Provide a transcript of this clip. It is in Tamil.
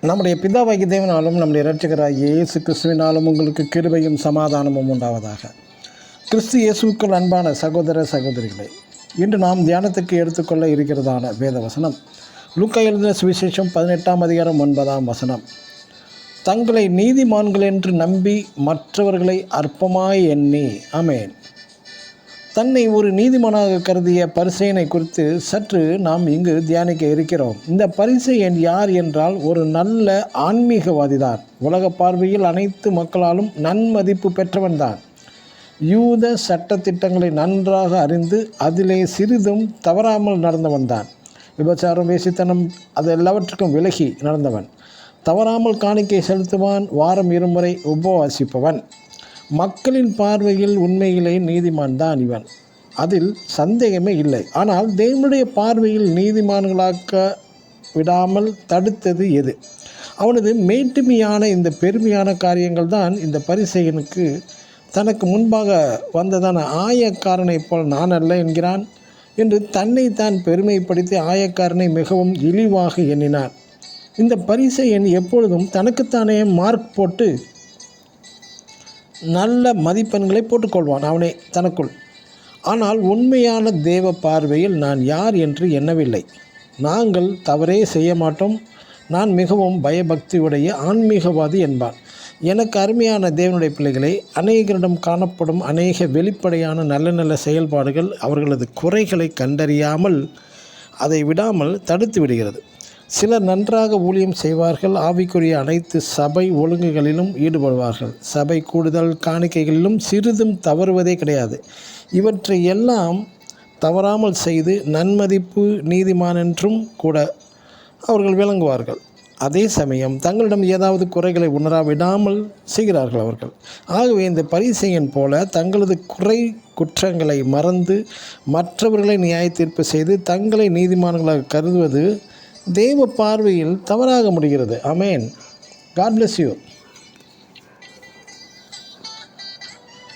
நம்முடைய பிதாவாகிய தேவனாலும் நம்முடைய இரட்சகராகிய இயேசு கிறிஸ்துவினாலும் உங்களுக்கு கிருபையும் சமாதானமும் உண்டாவதாக. கிறிஸ்து இயேசுக்கள் அன்பான சகோதர சகோதரிகளை, இன்று நாம் தியானத்துக்கு எடுத்துக்கொள்ள இருக்கிறதான வேத வசனம் லூக்கா எழுதின சுவிசேஷம் 18ஆம் அதிகாரம் 9ஆம் வசனம். தங்களை நீதிமான்கள் என்று நம்பி மற்றவர்களை அற்பமாய் எண்ணி. ஆமென். தன்னை ஒரு நீதிமானாக கருதிய பரிசேயனை குறித்து சற்று நாம் இங்கு தியானிக்க இருக்கிறோம். இந்த பரிசேயன் யார் என்றால் ஒரு நல்ல ஆன்மீகவாதிதான். உலக பார்வையில் அனைத்து மக்களாலும் நன்மதிப்பு பெற்றவன்தான். யூத சட்டத்திட்டங்களை நன்றாக அறிந்து அதிலே சிறிதும் தவறாமல் நடந்தவன்தான். விபச்சாரம், வேசித்தனம் அது எல்லாவற்றுக்கும் விலகி நடந்தவன். தவறாமல் காணிக்கை செலுத்துவான். வாரம் 2 முறை உபவாசிப்பவன். மக்களின் பார்வையில் உண்மையிலே நீதிமான் தான் இவன், அதில் சந்தேகமே இல்லை. ஆனால் தேவனுடைய பார்வையில் நீதிமான்களாக்க விடாமல் தடுத்தது எது? அவனது மேட்டுமையான இந்த பெருமையான காரியங்கள் தான் இந்த பரிசேயனுக்கு தனக்கு முன்பாக வந்ததான ஆயக்காரனைப் போல் நான் அல்ல என்கிறான் என்று தன்னைத்தான் பெருமைப்படுத்தி ஆயக்காரனை மிகவும் இழிவாக எண்ணினான். இந்த பரிசேயன் எப்பொழுதும் தனக்குத்தானே மார்க் போட்டு நல்ல மதிப்பெண்களை போட்டுக்கொள்வான் அவனே தனக்குள். ஆனால் உண்மையான தேவ பார்வையில் நான் யார் என்று எண்ணவில்லை. நாங்கள் தவறே செய்ய மாட்டோம், நான் மிகவும் பயபக்தியுடைய ஆன்மீகவாதி என்பான். எனக்கு அருமையான தேவனுடைய பிள்ளைகளை, அநேகரிடம் காணப்படும் அநேக வெளிப்படையான நல்ல நல்ல செயல்பாடுகள் அவர்களது குறைகளை கண்டறியாமல் அதை விடாமல் தடுத்து விடுகிறது. சிலர் நன்றாக ஊழியம் செய்வார்கள், ஆவிக்குரிய அனைத்து சபை ஒழுங்குகளிலும் ஈடுபடுவார்கள், சபை கூடுதல் காணிக்கைகளிலும் சிறிதும் தவறுவதே கிடையாது. இவற்றை எல்லாம் தவறாமல் செய்து நன்மதிப்பு நீதிமானென்றும் கூட அவர்கள் விளங்குவார்கள். அதே சமயம் தங்களிடம் ஏதாவது குறைகளை உணராவிடாமல் செய்கிறார்கள் அவர்கள். ஆகவே இந்த பரிசேயன் போல தங்களது குற்றங்களை மறந்து மற்றவர்களை நியாய தீர்ப்பு செய்து தங்களை நீதிமான்களாக கருதுவது தேவ பார்வையில் தவறாக முடிகிறது. ஆமென். God bless you.